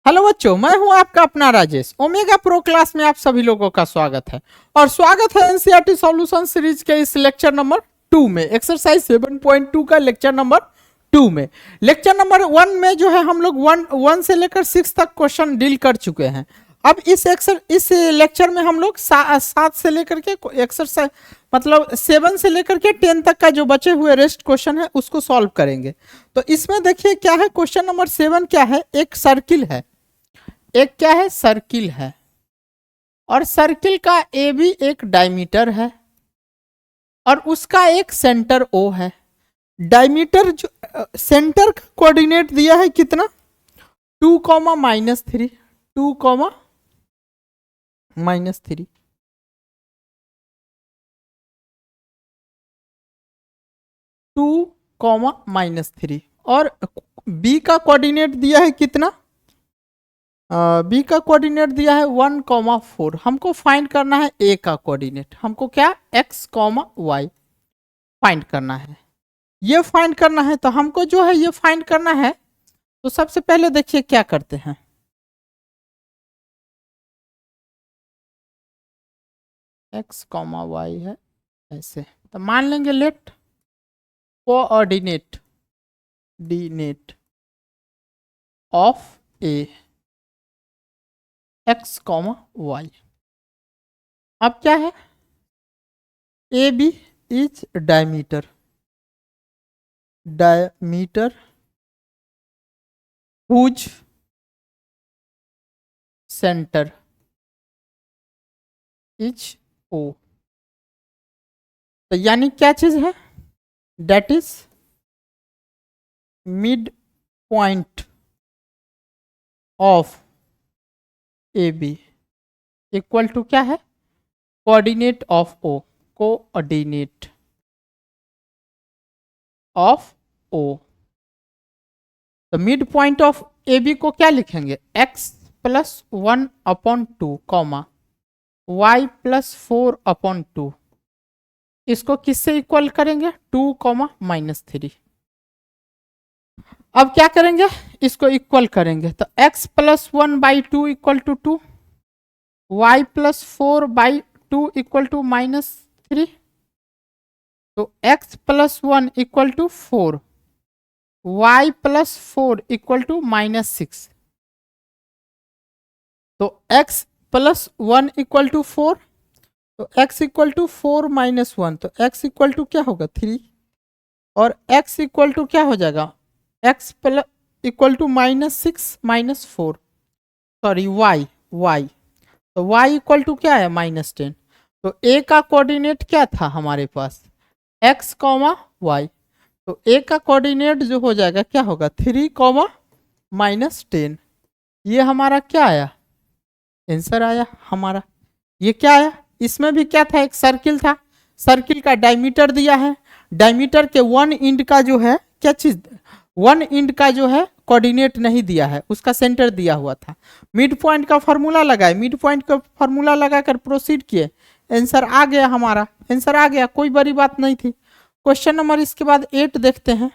Hello बच्चों, मैं हूं आपका अपना राजेश। ओमेगा प्रो क्लास में आप सभी लोगों का स्वागत है और स्वागत है एनसीईआरटी सॉल्यूशन सीरीज के इस लेक्चर नंबर 2 में, एक्सरसाइज 7.2 का लेक्चर नंबर 2 में। लेक्चर नंबर 1 में जो है हम लोग 1 से लेकर 6 तक क्वेश्चन डील कर चुके हैं। अब इस लेक्चर में हम लोग 7 से लेकर के एक्सरसाइज मतलब 7 से लेकर के 10 तक का जो बचे हुए रेस्ट क्वेश्चन है उसको सॉल्व करेंगे। तो इसमें देखिए क्या है, क्वेश्चन नंबर 7 क्या है, एक सर्किल है, एक क्या है, सर्किल है, और सर्किल का ए भी एक डायमीटर है और उसका एक सेंटर ओ है। डायमीटर जो सेंटर का कोऑर्डिनेट दिया है कितना, 2, -3, 2, -3, -3, और बी का कोऑर्डिनेट दिया है कितना, बी का कोऑर्डिनेट दिया है 1, 4। हमको फाइंड करना है ए का कोऑर्डिनेट, हमको क्या x, y फाइंड करना है। ये फाइंड करना है तो हमको जो है ये फाइंड करना है। तो सबसे पहले देखिए क्या करते हैं, x, y है ऐसे, तो मान लेंगे let coordinate of A x, y। अब क्या है, A B is diameter whose centre is O. तो यानी क्या चीज है, that is mid point of A B equal to क्या है, coordinate of O, coordinate of O. तो mid point of A B को क्या लिखेंगे, x + 1/2 कॉमा y + 4/2। इसको किससे इक्वल करेंगे, 2, -3। अब क्या करेंगे, इसको इक्वल करेंगे तो x + 1/2 = 2, y + 4/2 = -3। तो x + 1 = 4, y + 4 = -6। तो x + 1 = 4, तो x = 4 - 1, तो x = क्या होगा 3, और x = क्या हो जाएगा, x = -6 - 4, सॉरी y, तो y = क्या है -10। तो a का कोऑर्डिनेट क्या था हमारे पास, x, y। तो a का कोऑर्डिनेट जो हो जाएगा क्या होगा, 3, -10। ये हमारा क्या आया, आंसर आया हमारा। ये क्या आया, इसमें भी क्या था, एक सर्किल था, सर्किल का डायमीटर दिया है, डायमीटर के 1 एंड का जो है क्या चीज, 1 एंड का जो है कोऑर्डिनेट नहीं दिया है, उसका सेंटर दिया हुआ था। मिड पॉइंट का फार्मूला लगाए, मिड पॉइंट का फार्मूला लगाकर प्रोसीड किए, आंसर आ गया हमारा, आंसर आ गया, कोई बड़ी बात नहीं थी। क्वेश्चन नंबर इसके बाद 8 देखते हैं।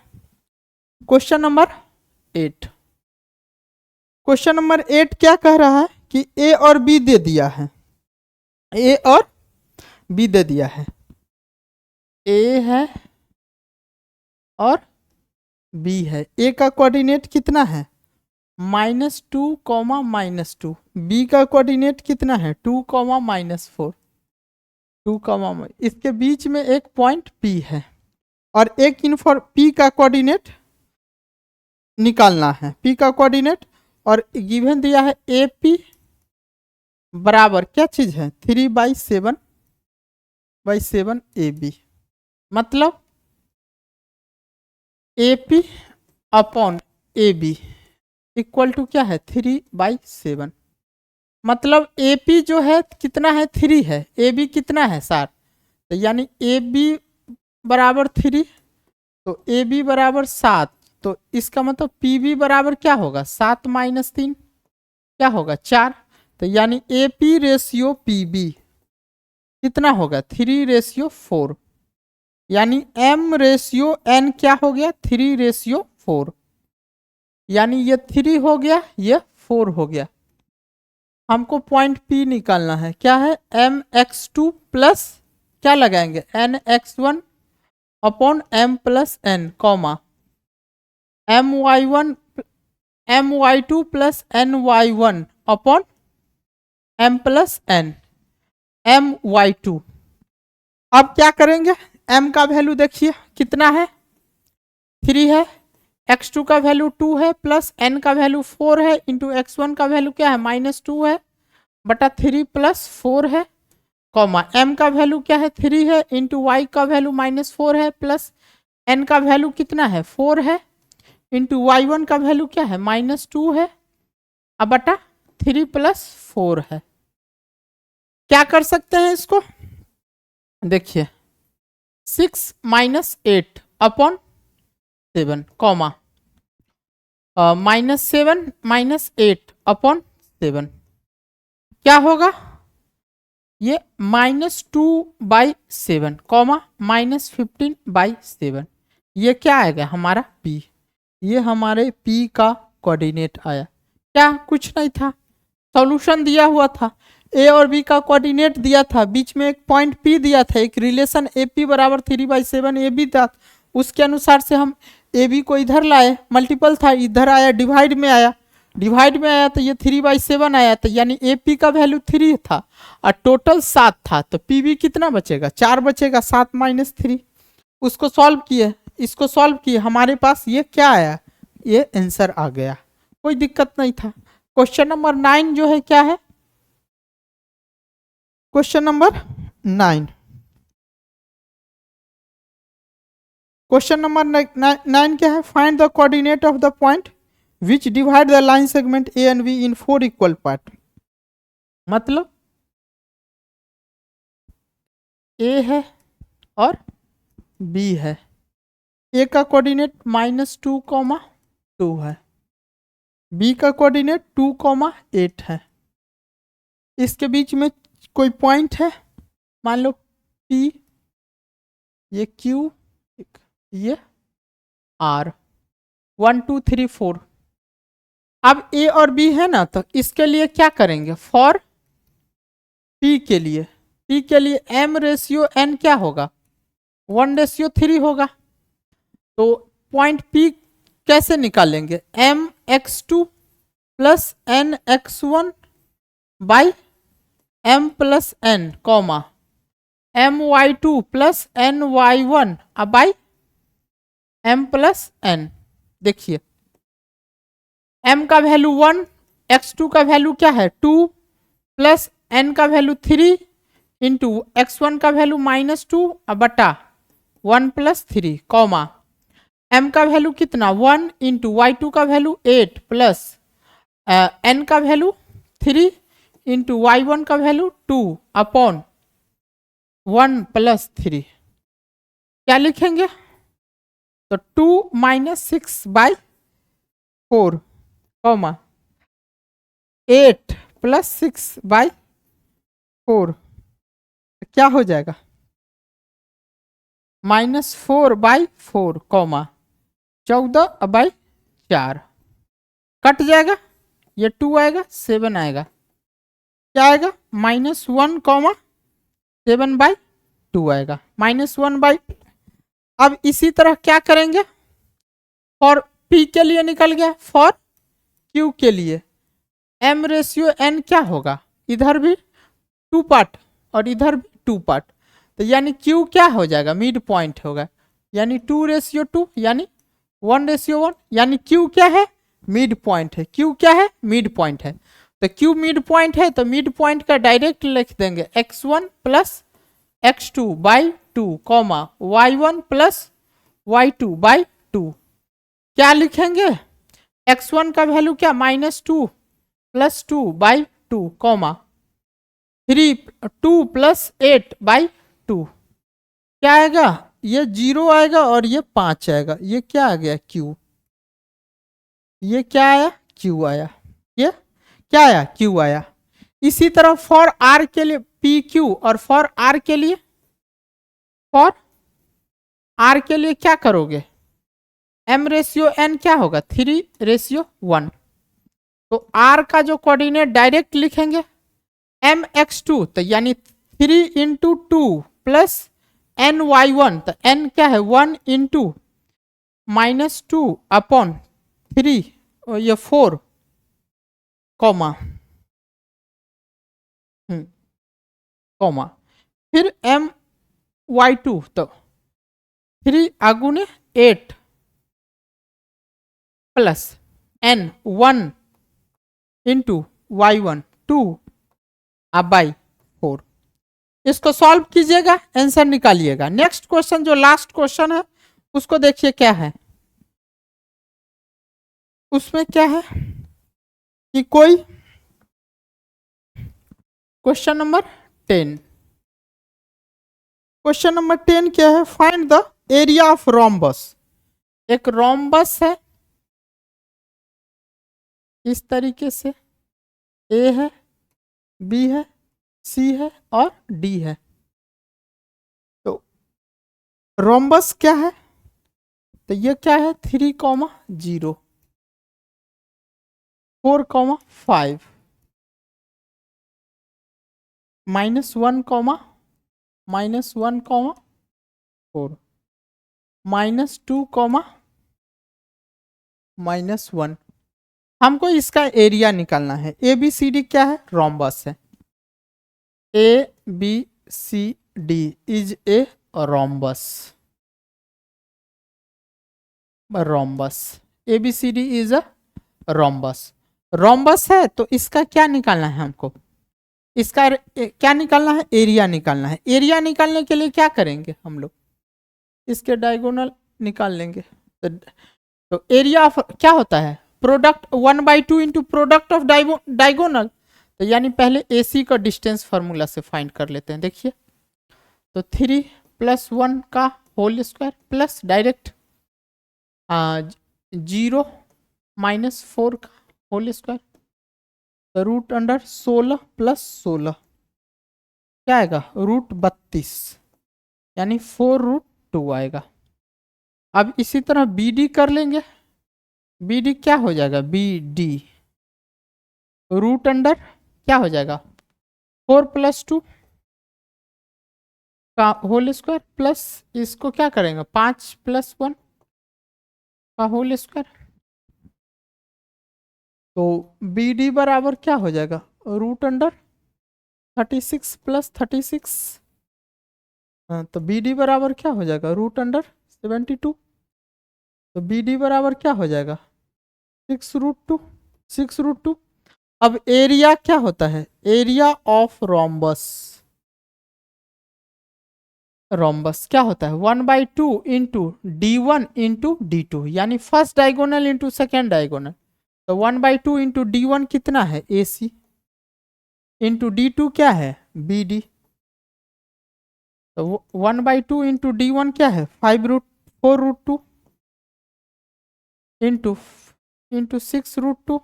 क्वेश्चन नंबर 8, क्वेश्चन नंबर 8 क्या कह रहा है कि ए और बी दे दिया है, ए और बी दे दिया है, ए है और बी है। ए का कोऑर्डिनेट कितना है, -2, -2। बी का कोऑर्डिनेट कितना है, 2, -4, 2, इसके बीच में एक पॉइंट पी है और एक पी का कोऑर्डिनेट निकालना है, पी का कोऑर्डिनेट, और गिवन दिया है ए पी बराबर क्या चीज है, 3/7 ए बी, मतलब A P upon A B equal to क्या है, 3/7। मतलब ए पी जो है कितना है, 3 है, ए बी कितना है 7, तो यानी ए बी बराबर 3, तो ए बी बराबर 7, तो इसका मतलब पी बी बराबर क्या होगा, 7 - 3 क्या होगा 4, तो यानी A P ratio P B कितना होगा, 3/4, यानी m रेशियो n क्या हो गया, 3/4, यानी ये 3 हो गया, ये 4 हो गया। हमको पॉइंट P निकालना है, क्या है mx2 प्लस क्या लगाएंगे nx1 upon m plus n comma my2 plus ny1 upon m plus n my2। अब क्या करेंगे, m का वैल्यू देखिए कितना है 3 है, x2 का वैल्यू 2 है प्लस n का वैल्यू 4 है इंटू x1 का वैल्यू क्या है -2 है बटा 3 प्लस 4 है कॉमा m का वैल्यू क्या है 3 है इंटू y का वैल्यू -4 है प्लस n का वैल्यू कितना है 4 है इंटू y1 का वैल्यू क्या है -2 है अब बटा 3 प्लस 4 है। क्या कर सकते हैं इसको, देखिए 6 minus 8 upon 7 comma -7 minus 8 upon 7 क्या होगा, ये -2/7 कॉमा -15/7 ये क्या आएगा हमारा P, ये हमारे P का कोऑर्डिनेट आया। क्या कुछ नहीं था, सॉल्यूशन दिया हुआ था, A और B का कोऑर्डिनेट दिया था, बीच में एक पॉइंट P दिया था, एक रिलेशन AP बराबर 3/7 AB था, उसके अनुसार से हम AB को इधर लाए, मल्टीपल था इधर आया डिवाइड में आया, डिवाइड में आया तो ये 3/7 आया, तो यानी AP का वैल्यू 3 था और टोटल 7 था, तो PB कितना बचेगा 4 बचेगा, 7 माइनस 3। उसको सॉल्व किए, इसको सॉल्व किए, हमारे पास ये क्या आया, ये आंसर आ गया, कोई दिक्कत नहीं था। क्वेश्चन नंबर 9 जो है क्या है, क्वेश्चन नंबर 9, क्वेश्चन नंबर 9 क्या है, find the coordinate of the point which divide the line segment A and be in 4 equal part. मतलब ए है और बी है, ए का कोऑर्डिनेट -2, 2 है, बी का कोऑर्डिनेट 2, 8 है, इसके बीच में कोई पॉइंट है, मान लो P, ये Q, ये R, 1 2 3 4। अब A और B है ना, तो इसके लिए क्या करेंगे, फॉर P के लिए, P के लिए m/n क्या होगा 1/3 होगा, तो पॉइंट P कैसे निकालेंगे, mx2 plus nx1 by m plus n comma my2 plus ny1 by m plus n। देखिए m का वैल्यू 1, x2 का वैल्यू क्या है 2 प्लस n का वैल्यू 3 इंटू x1 का वैल्यू -2 बटा 1 प्लस 3 कॉमा m का वैल्यू कितना 1 इंटू y2 का वैल्यू 8 प्लस n का वैल्यू 3 इंटू y1 का वैल्यू 2 अपॉन 1 प्लस 3। क्या लिखेंगे, तो 2 माइनस 6/4 कॉमा 8 प्लस 6/4 क्या हो जाएगा -4/4 कॉमा 14/4 कट जाएगा, ये 2 आएगा 7 आएगा, क्या आएगा -1, 7/2 आएगा, -1/। अब इसी तरह क्या करेंगे, फॉर P के लिए निकल गया, फॉर Q के लिए m/n क्या होगा, इधर भी 2 पार्ट और इधर भी 2 पार्ट, तो यानी Q क्या हो जाएगा मिड पॉइंट होगा, यानी 2/2 यानी 1/1, यानी Q क्या है मिड पॉइंट है, Q क्या है मिड पॉइंट है, तो Q मिड पॉइंट है, तो मिड पॉइंट का डायरेक्ट लिख देंगे x1 plus x2/2 comma y1 plus y2/2। क्या लिखेंगे, x1 का वैल्यू क्या -2 प्लस 2/2 कॉमा 2 प्लस 8/2 क्या आएगा, ये 0 आएगा और ये 5 आएगा, ये क्या आ गया Q, ये क्या आया Q आया, ये क्या आया Q आया। इसी तरह फॉर R के लिए PQ और फॉर R के लिए, फॉर R के लिए क्या करोगे m/n क्या होगा 3/1, तो r का जो कोऑर्डिनेट डायरेक्ट लिखेंगे mx2, तो यानी 3 इंटू टू प्लस ny1, तो n क्या है 1 इंटू -2 अपॉन 3 और ये 4 कॉमा कॉमा फिर my2, तो 3 आगुने 8 प्लस n 1 इंटू y1 2 अब बाई 4। इसको सॉल्व कीजिएगा, आंसर निकालिएगा। नेक्स्ट क्वेश्चन जो लास्ट क्वेश्चन है उसको देखिए क्या है। उसमें क्या है कि कोई क्वेश्चन नंबर 10, क्वेश्चन नंबर 10 क्या है, find the area of rhombus. एक रोम्बस है इस तरीके से, ए है, बी है, सी है और डी है। तो रोम्बस क्या है, तो ये क्या है 3,0 4,5 -1, -1, -4 -2, -1। हमको इसका एरिया निकालना है। ए बी सी डी क्या है, रोम्बस है। A B C D is a rhombus, rhombus A B C D is a rhombus. Rhombus है तो इसका क्या निकालना है हमको, इसका क्या निकालना है, एरिया निकालना है। एरिया निकालने के लिए क्या करेंगे हम लोग, इसके डायगोनल निकाल लेंगे। तो एरिया ऑफ क्या होता है, product 1/2 into product of diagonal. तो यानी पहले ए सी का डिस्टेंस फार्मूला से फाइंड कर लेते हैं। देखिए तो 3 + 1 का होल स्क्वायर प्लस डायरेक्ट 0 -4 का होल स्क्वायर, तो √16 + 16 क्या आएगा, √32 यानी 4√2 आएगा। अब इसी तरह बी डी कर लेंगे। बी डी क्या हो जाएगा, बी डी √ क्या हो जाएगा 4 + 2 का होल स्क्वायर प्लस इसको क्या करेंगे 5 + 1 का होल स्क्वायर। तो बी डी बराबर क्या हो जाएगा, √36 + 36। तो बी डी बराबर क्या हो जाएगा, √72। तो बी डी बराबर क्या हो जाएगा 6√2, 6√2। अब एरिया क्या होता है, एरिया ऑफ रोम्बस, रोम्बस क्या होता है 1/2 इंटू D1 इंटू D2, यानी first diagonal into second diagonal. तो 1/2 इंटू D1 कितना है AC इंटू D2 क्या है BD। तो 1/2 इंटू D1 क्या है 4√2 इंटू 6√2।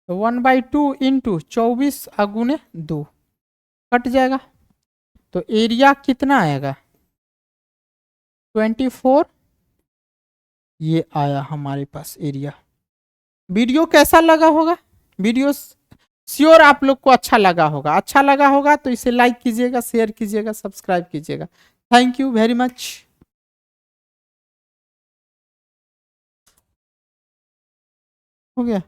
तो 1/2 इंटू 24 अगुने 2 कट जाएगा। तो एरिया कितना आएगा 24, ये आया हमारे पास एरिया। वीडियो कैसा लगा होगा, वीडियो श्योर आप लोग को अच्छा लगा होगा। अच्छा लगा होगा तो इसे लाइक कीजिएगा, शेयर कीजिएगा, सब्सक्राइब कीजिएगा। Thank you very much. हो गया।